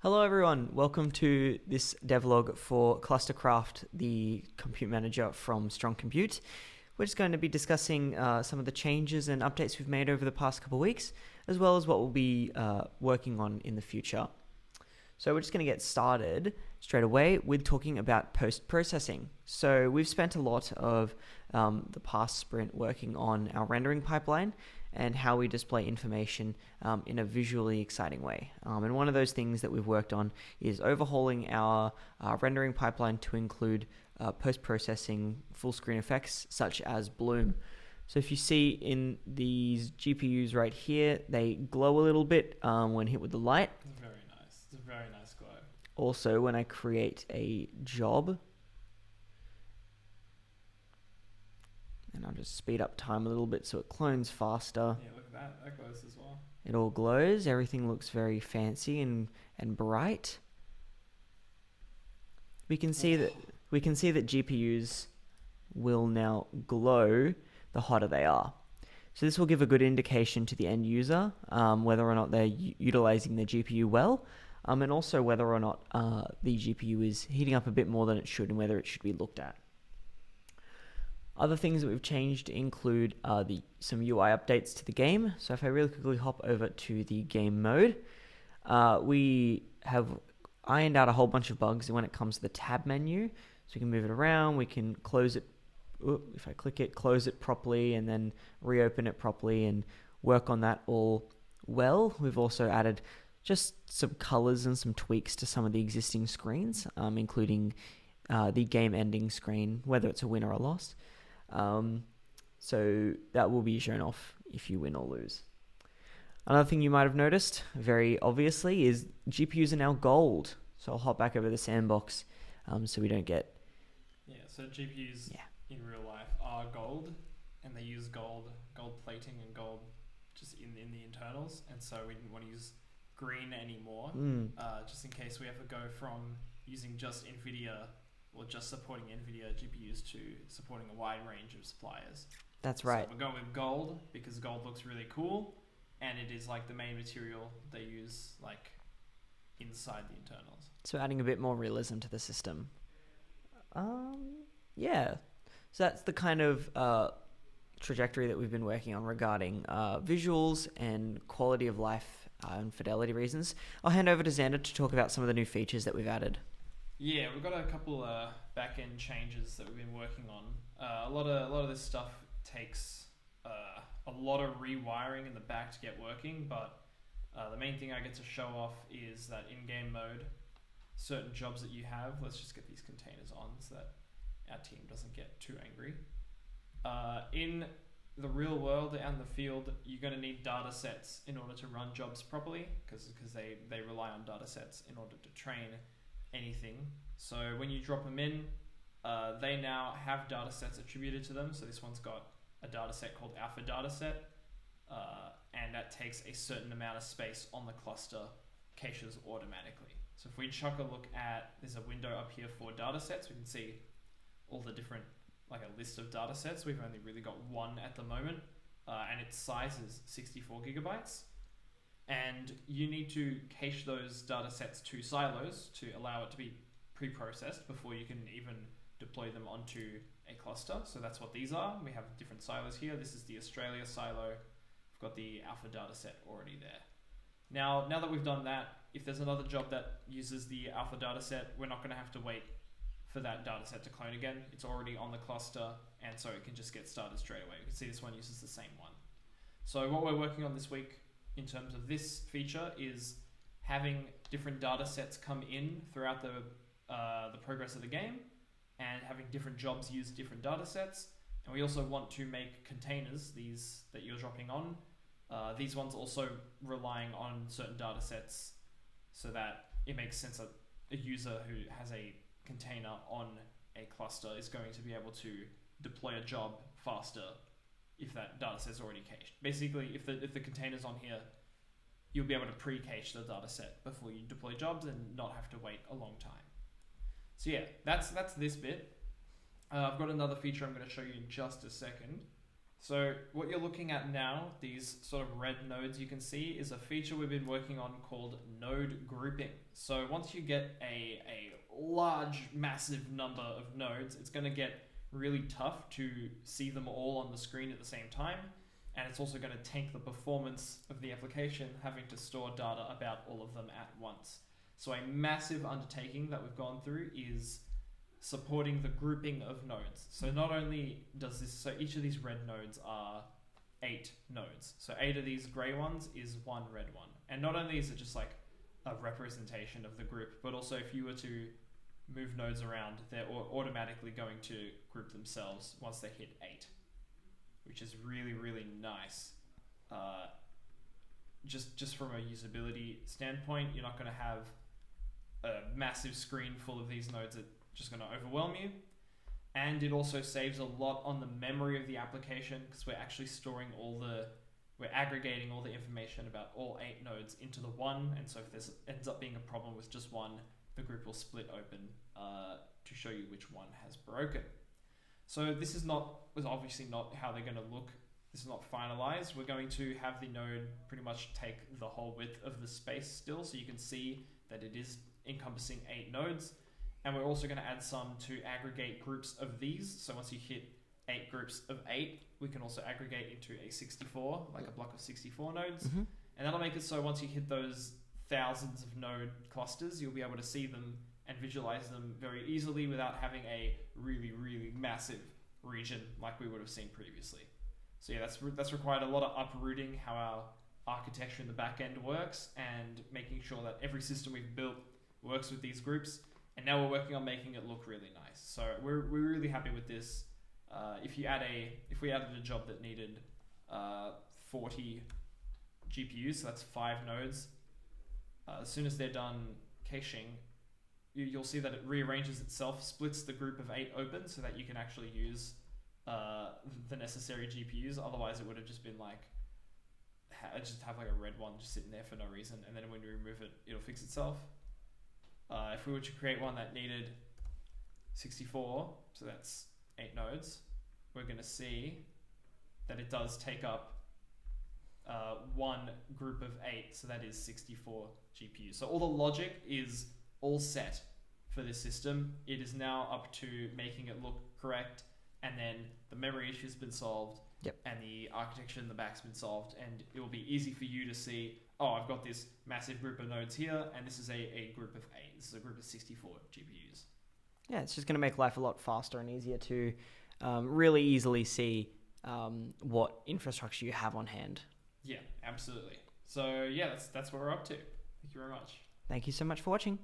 Hello everyone, welcome to this devlog for Clustercraft, the compute manager from Strong Compute. We're just going to be discussing some of the changes and updates we've made over the past couple of weeks, as well as what we'll be working on in the future. So we're just going to get started straight away with talking about post-processing. So we've spent a lot of the past sprint working on our rendering pipeline and how we display information in a visually exciting way. And one of those things that we've worked on is overhauling our rendering pipeline to include post-processing full screen effects such as bloom. So if you see in these GPUs right here, they glow a little bit when hit with the light. Very nice. It's a very nice glow. Also, when I create a job, and I'll just speed up time a little bit so it clones faster. Yeah, look at that. That glows as well. It all glows. Everything looks very fancy and bright. We can see that GPUs will now glow the hotter they are. So this will give a good indication to the end user whether or not they're utilizing the GPU well, and also whether or not the GPU is heating up a bit more than it should and whether it should be looked at. Other things that we've changed include some UI updates to the game. So if I really quickly hop over to the game mode, we have ironed out a whole bunch of bugs when it comes to the tab menu. So we can move it around, we can close it, if I click it, close it properly and then reopen it properly and work on that all well. We've also added just some colors and some tweaks to some of the existing screens, including the game ending screen, whether it's a win or a loss. So that will be shown off if you win or lose. Another thing you might have noticed, very obviously, is GPUs are now gold. So I'll hop back over the sandbox so we don't get... Yeah, so GPUs in real life are gold, and they use gold plating and gold just in the internals, and so we didn't want to use green anymore, just in case we ever go from using just NVIDIA or just supporting NVIDIA GPUs to supporting a wide range of suppliers. That's right. So we're going with gold because gold looks really cool, and it is like the main material they use like inside the internals. So adding a bit more realism to the system. Yeah. So that's the kind of trajectory that we've been working on regarding visuals and quality of life and fidelity reasons. I'll hand over to Xander to talk about some of the new features that we've added. Yeah, we've got a couple back-end changes that we've been working on. A lot of this stuff takes a lot of rewiring in the back to get working, but the main thing I get to show off is that in-game mode, certain jobs that you have, let's just get these containers on so that our team doesn't get too angry. In the real world and the field, you're going to need data sets in order to run jobs properly, because they rely on data sets in order to train anything. So when you drop them in, they now have data sets attributed to them. So this one's got a data set called alpha dataset, and that takes a certain amount of space on the cluster, caches automatically. So if we chuck a look at, there's a window up here for data sets, we can see all the different, like a list of data sets. We've only really got one at the moment, and its size is 64 gigabytes. And you need to cache those data sets to silos to allow it to be pre-processed before you can even deploy them onto a cluster. So that's what these are. We have different silos here. This is the Australia silo. We've got the alpha data set already there. Now that we've done that, if there's another job that uses the alpha data set, we're not going to have to wait for that data set to clone again. It's already on the cluster, and so it can just get started straight away. You can see this one uses the same one. So what we're working on this week in terms of this feature is having different data sets come in throughout the progress of the game, and having different jobs use different data sets. And we also want to make containers, these that you're dropping on, these ones also relying on certain data sets, so that it makes sense that a user who has a container on a cluster is going to be able to deploy a job faster if that data set is already cached. Basically, if the container's on here, you'll be able to pre-cache the data set before you deploy jobs and not have to wait a long time. So yeah, that's this bit. I've got another feature I'm going to show you in just a second. So what you're looking at now, these sort of red nodes you can see, is a feature we've been working on called node grouping. So once you get a large, massive number of nodes, it's going to get really tough to see them all on the screen at the same time. And it's also going to tank the performance of the application having to store data about all of them at once. So a massive undertaking that we've gone through is supporting the grouping of nodes. So not only does this, so each of these red nodes are 8 nodes. So 8 of these grey ones is one red one. And not only is it just like a representation of the group, but also if you were to move nodes around, they're automatically going to group themselves once they hit 8, which is really, really nice. Just from a usability standpoint, you're not going to have a massive screen full of these nodes that just going to overwhelm you. And it also saves a lot on the memory of the application because we're actually storing we're aggregating all the information about all 8 nodes into the one. And so if there ends up being a problem with just one, the group will split open to show you which one has broken. So this is obviously not how they're going to look. This is not finalized. We're going to have the node pretty much take the whole width of the space still, so you can see that it is encompassing 8 nodes. And we're also going to add some to aggregate groups of these. So once you hit 8 groups of 8, we can also aggregate into a 64, like a block of 64 nodes. Mm-hmm. And that'll make it so once you hit those thousands of node clusters, you'll be able to see them and visualize them very easily without having a really, really massive region like we would have seen previously. So yeah, that's required a lot of uprooting how our architecture in the back end works and making sure that every system we've built works with these groups. And now we're working on making it look really nice. So we're really happy with this. If we added a job that needed 40 GPUs, so that's 5 nodes, as soon as they're done caching, you'll see that it rearranges itself, splits the group of 8 open so that you can actually use the necessary GPUs. Otherwise, it would have just been like, just have like a red one just sitting there for no reason. And then when you remove it, it'll fix itself. If we were to create one that needed 64, so that's 8 nodes, we're going to see that it does take up one group of 8, so that is 64 GPUs. So all the logic is all set for this system. It is now up to making it look correct, and then the memory issue has been solved, Yep. and the architecture in the back's been solved, and it will be easy for you to see, oh, I've got this massive group of nodes here, and this is a group of 8. This is a group of 64 GPUs. Yeah, it's just going to make life a lot faster and easier to really easily see what infrastructure you have on hand. Yeah, absolutely. So yeah, that's what we're up to. Thank you very much. Thank you so much for watching.